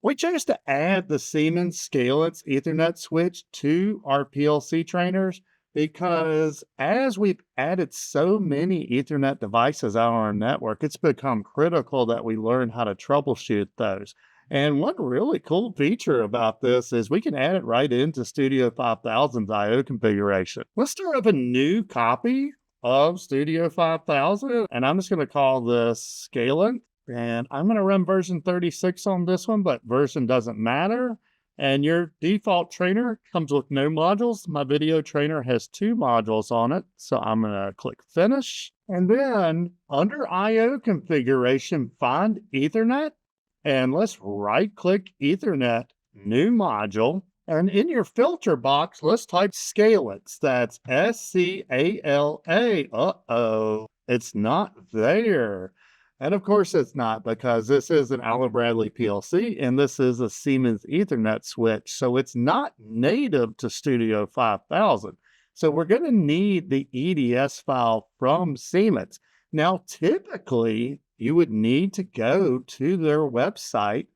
We chose to add the Siemens Scalance Ethernet switch to our PLC trainers because as we've added so many Ethernet devices on our network, it's become critical that we learn how to troubleshoot those. And one really cool feature about this is we can add it right into Studio 5000's I/O configuration. Let's start up a new copy of Studio 5000, and I'm just going to call this Scalance. And I'm going to run version 36 on this one, but version doesn't matter. And your default trainer comes with no modules. My video trainer has 2 modules on it. So I'm going to click Finish. And then under I/O configuration, find Ethernet. And let's right-click Ethernet, New Module. And in your filter box, let's type Scalance. That's SCALA. Uh-oh, it's not there. And of course it's not, because this is an Allen Bradley PLC and this is a Siemens Ethernet switch. So it's not native to Studio 5000. So we're going to need the EDS file from Siemens. Now, typically you would need to go to their website,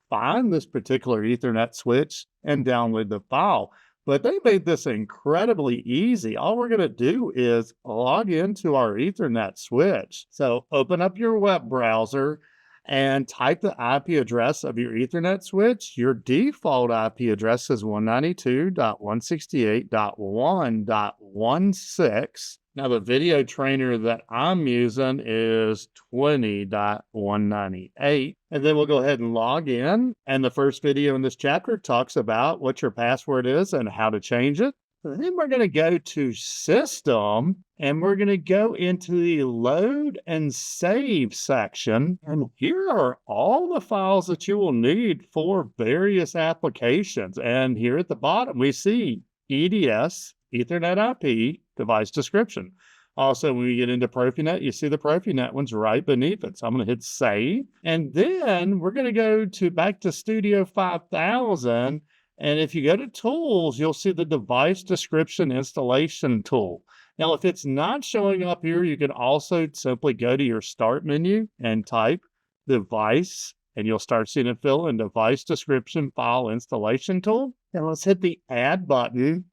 find this particular Ethernet switch and download the file. But they made this incredibly easy. All we're going to do is log into our Ethernet switch. So open up your web browser and type the IP address of your Ethernet switch. Your default IP address is 192.168.1.16. Now, the video trainer that I'm using is 20.198. And then we'll go ahead and log in. And the first video in this chapter talks about what your password is and how to change it. Then we're going to go to System, and we're going to go into the Load and Save section. And here are all the files that you will need for various applications. And here at the bottom, we see EDS, Ethernet IP, device description. Also, when we get into Profinet, you see the Profinet one's right beneath it. So I'm going to hit Save. And then we're going to go back to Studio 5000. And if you go to Tools, you'll see the Device Description Installation tool. Now, if it's not showing up here, you can also simply go to your Start menu and type Device, and you'll start seeing it fill in Device Description File Installation tool. And let's hit the Add button.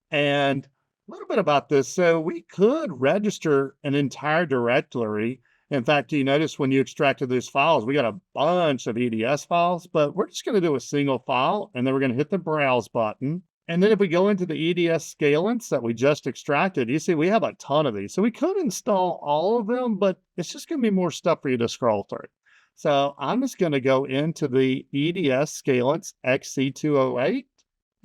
And a little bit about this. So we could register an entire directory. In fact, you notice when you extracted those files, we got a bunch of EDS files, but we're just going to do a single file, and then we're going to hit the Browse button. And then if we go into the EDS Scalance that we just extracted, you see we have a ton of these. So we could install all of them, but it's just going to be more stuff for you to scroll through. So I'm just going to go into the EDS Scalance XC208,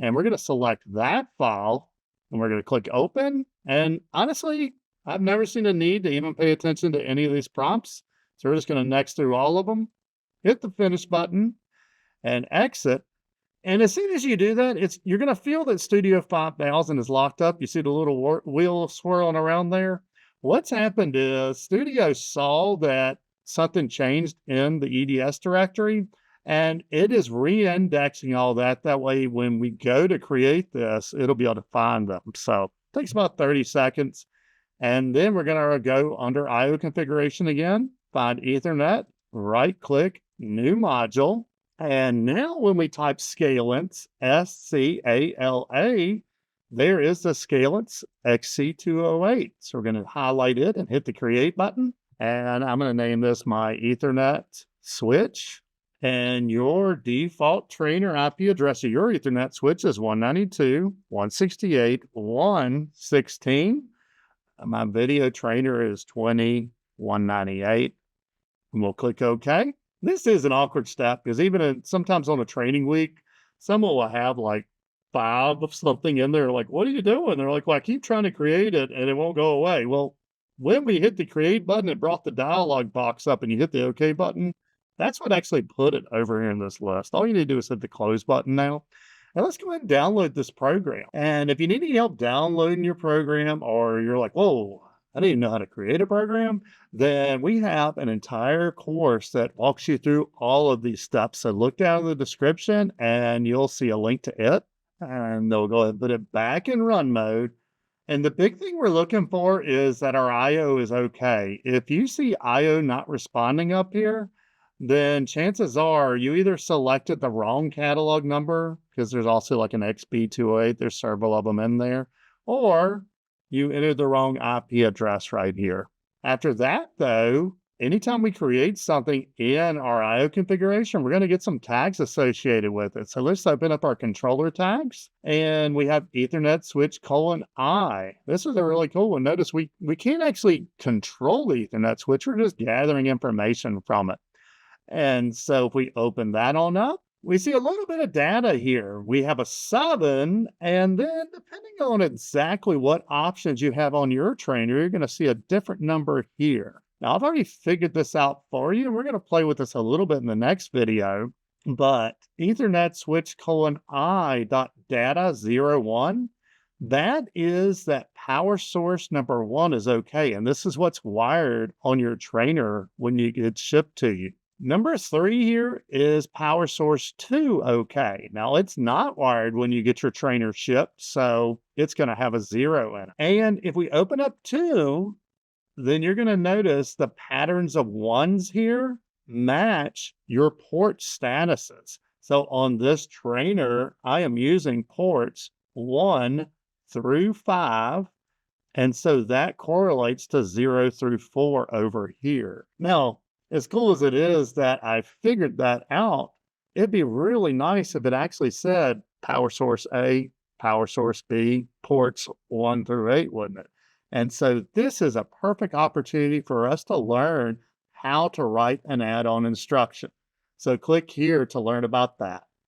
and we're going to select that file. And we're going to click Open. And honestly, I've never seen a need to even pay attention to any of these prompts. So we're just going to next through all of them, hit the Finish button, and exit. And as soon as you do that, you're going to feel that Studio 5000 is locked up. You see the little wheel swirling around there. What's happened is Studio saw that something changed in the EDS directory, and it is re-indexing all that. That way, when we go to create this, it'll be able to find them. So it takes about 30 seconds. And then we're going to go under I/O configuration again, find Ethernet, right-click, New Module. And now when we type Scalance, SCALA, there is the Scalance XC208. So we're going to highlight it and hit the Create button. And I'm going to name this my Ethernet switch. And your default trainer IP address of your Ethernet switch is 192.168.1.16. My video trainer is 20.198. And we'll click OK. This is an awkward step because even sometimes on a training week, someone will have like 5 of something in there. Like, what are you doing? They're like, well, I keep trying to create it and it won't go away. Well, when we hit the Create button, it brought the dialog box up and you hit the OK button. That's what actually put it over here in this list. All you need to do is hit the Close button now. Now let's go ahead and download this program. And if you need any help downloading your program, or you're like, whoa, I didn't even know how to create a program, then we have an entire course that walks you through all of these steps. So look down in the description and you'll see a link to it. And they'll go ahead and put it back in run mode. And the big thing we're looking for is that our I/O is okay. If you see I/O not responding up here, then chances are you either selected the wrong catalog number, because there's also like an XB208, there's several of them in there, or you entered the wrong IP address right here. After that, though, anytime we create something in our IO configuration, we're going to get some tags associated with it. So let's open up our controller tags, and we have Ethernet switch :I. This is a really cool one. Notice we can't actually control the Ethernet switch. We're just gathering information from it. And so if we open that on up, we see a little bit of data here. We have a 7, and then depending on exactly what options you have on your trainer, you're going to see a different number here. Now, I've already figured this out for you, and we're going to play with this a little bit in the next video, but Ethernet switch :I dot data 01, that is that power source number 1 is okay, and this is what's wired on your trainer when you get shipped to you. Number 3 here is power source 2 okay. Now, it's not wired when you get your trainer shipped, so it's going to have a 0 in it. And if we open up 2, then you're going to notice the patterns of 1s here match your port statuses. So on this trainer, I am using ports 1 through 5, and so that correlates to 0 through 4 over here. Now, as cool as it is that I figured that out, it'd be really nice if it actually said power source A, power source B, ports 1 through 8, wouldn't it? And so this is a perfect opportunity for us to learn how to write an add-on instruction. So click here to learn about that.